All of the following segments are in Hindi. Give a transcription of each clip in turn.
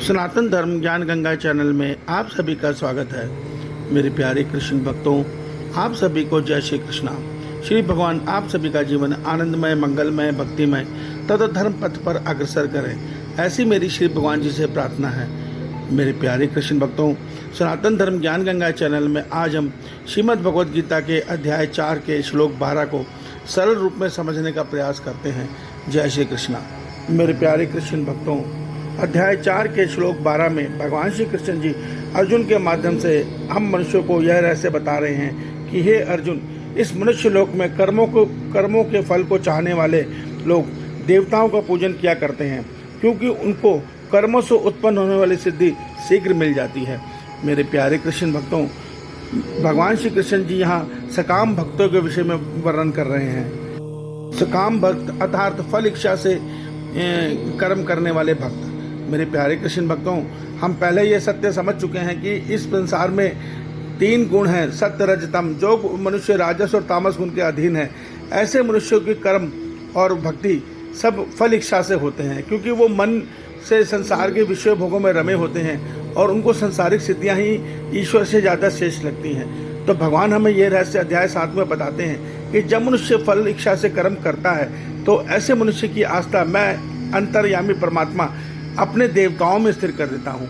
सनातन धर्म ज्ञान गंगा चैनल में आप सभी का स्वागत है। मेरे प्यारे कृष्ण भक्तों, आप सभी को जय श्री कृष्णा। श्री भगवान आप सभी का जीवन आनंदमय, मंगलमय, भक्तिमय तथा धर्म पथ पर अग्रसर करें, ऐसी मेरी श्री भगवान जी से प्रार्थना है। मेरे प्यारे कृष्ण भक्तों, सनातन धर्म ज्ञान गंगा चैनल में आज हम श्रीमद् भगवद गीता के अध्याय 4 के श्लोक 12 को सरल रूप में समझने का प्रयास करते हैं। जय श्री कृष्णा। मेरे प्यारे कृष्ण भक्तों, अध्याय 4 के श्लोक 12 में भगवान श्री कृष्ण जी अर्जुन के माध्यम से हम मनुष्यों को यह रहस्य बता रहे हैं कि हे अर्जुन, इस मनुष्य लोक में कर्मों के फल को चाहने वाले लोग देवताओं का पूजन किया करते हैं, क्योंकि उनको कर्मों से उत्पन्न होने वाली सिद्धि शीघ्र मिल जाती है। मेरे प्यारे कृष्ण भक्तों, भगवान श्री कृष्ण जी यहाँ सकाम भक्तों के विषय में वर्णन कर रहे हैं। सकाम भक्त अर्थात फल इच्छा से कर्म करने वाले भक्त। मेरे प्यारे कृष्ण भक्तों, हम पहले ये सत्य समझ चुके हैं कि इस संसार में 3 गुण हैं, सत्य, रज, तम। जो मनुष्य राजस और तामस गुण के अधीन है, ऐसे मनुष्यों के कर्म और भक्ति सब फल इच्छा से होते हैं, क्योंकि वो मन से संसार के विषय भोगों में रमे होते हैं और उनको संसारिक सिद्धियां ही ईश्वर से ज़्यादा श्रेष्ठ लगती हैं। तो भगवान हमें यह रहस्य अध्याय 7 में बताते हैं कि जब मनुष्य फल इच्छा से कर्म करता है तो ऐसे मनुष्य की आस्था मैं अंतर्यामी परमात्मा अपने देवताओं में स्थिर कर देता हूँ।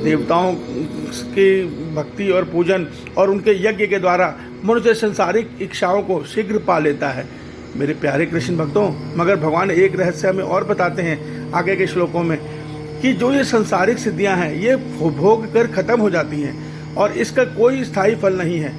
देवताओं की भक्ति और पूजन और उनके यज्ञ के द्वारा मनुष्य संसारिक इच्छाओं को शीघ्र पा लेता है। मेरे प्यारे कृष्ण भक्तों, मगर भगवान एक रहस्य हमें और बताते हैं आगे के श्लोकों में कि जो ये संसारिक सिद्धियां हैं ये भोग कर खत्म हो जाती हैं और इसका कोई स्थायी फल नहीं है।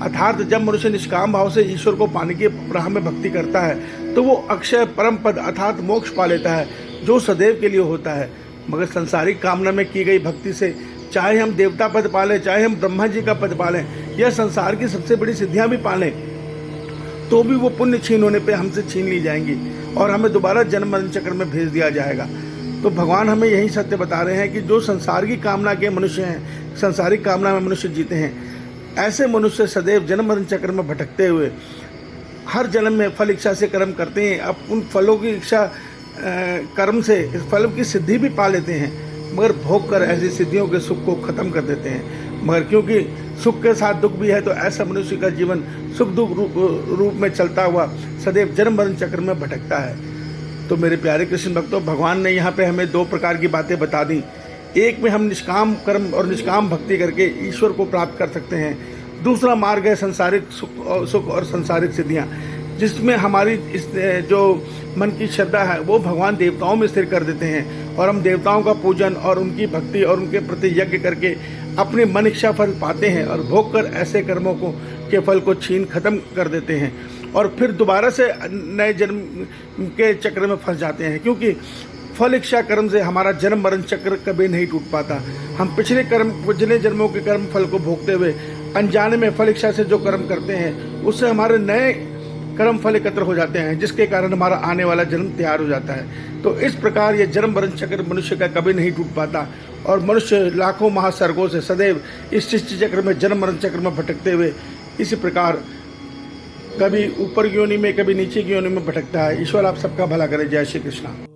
अर्थात जब मनुष्य निष्काम भाव से ईश्वर को पाने की राह में भक्ति करता है तो वो अक्षय परम पद अर्थात मोक्ष पा लेता है, जो सदैव के लिए होता है। मगर संसारिक कामना में की गई भक्ति से चाहे हम देवता पद पालें, चाहे हम ब्रह्मा जी का पद पालें या संसार की सबसे बड़ी सिद्धियां भी पालें, तो भी वो पुण्य छीन होने पे हमसे छीन ली जाएंगी और हमें दोबारा जन्म मरण चक्र में भेज दिया जाएगा। तो भगवान हमें यही सत्य बता रहे हैं कि जो संसार की कामना के मनुष्य हैं, संसारिक कामना में मनुष्य जीते हैं, ऐसे मनुष्य सदैव जन्म मरण चक्र में भटकते हुए हर जन्म में फल इच्छा से कर्म करते हैं। अब उन फलों की इच्छा कर्म से इस फल की सिद्धि भी पा लेते हैं, मगर भोग कर ऐसी सिद्धियों के सुख को खत्म कर देते हैं। मगर क्योंकि सुख के साथ दुख भी है, तो ऐसा मनुष्य का जीवन सुख दुख रूप में चलता हुआ सदैव जन्म मरण चक्र में भटकता है। तो मेरे प्यारे कृष्ण भक्तों, भगवान ने यहाँ पे हमें 2 प्रकार की बातें बता दी। एक में हम निष्काम कर्म और निष्काम भक्ति करके ईश्वर को प्राप्त कर सकते हैं। दूसरा मार्ग है संसारिक सुख और संसारिक सिद्धियाँ, जिसमें हमारी इस जो मन की श्रद्धा है वो भगवान देवताओं में स्थिर कर देते हैं और हम देवताओं का पूजन और उनकी भक्ति और उनके प्रति यज्ञ करके अपने मन इच्छा फल पाते हैं और भोग कर ऐसे कर्मों को के फल को छीन खत्म कर देते हैं और फिर दोबारा से नए जन्म के चक्र में फंस जाते हैं। क्योंकि फल इच्छा कर्म से हमारा जन्म मरण चक्र कभी नहीं टूट पाता। हम पिछले जन्मों के कर्म फल को भोगते हुए अनजाने में फल इच्छा से जो कर्म करते हैं उससे हमारे नए कर्म फल एकत्र हो जाते हैं, जिसके कारण हमारा आने वाला जन्म तैयार हो जाता है। तो इस प्रकार ये जन्म मरण चक्र मनुष्य का कभी नहीं टूट पाता और मनुष्य लाखों महासर्गों से सदैव इस सृष्टि चक्र में जन्म मरण चक्र में भटकते हुए इसी प्रकार कभी ऊपर की योनि में कभी नीचे की योनि में भटकता है। ईश्वर आप सबका भला करे। जय श्री कृष्णा।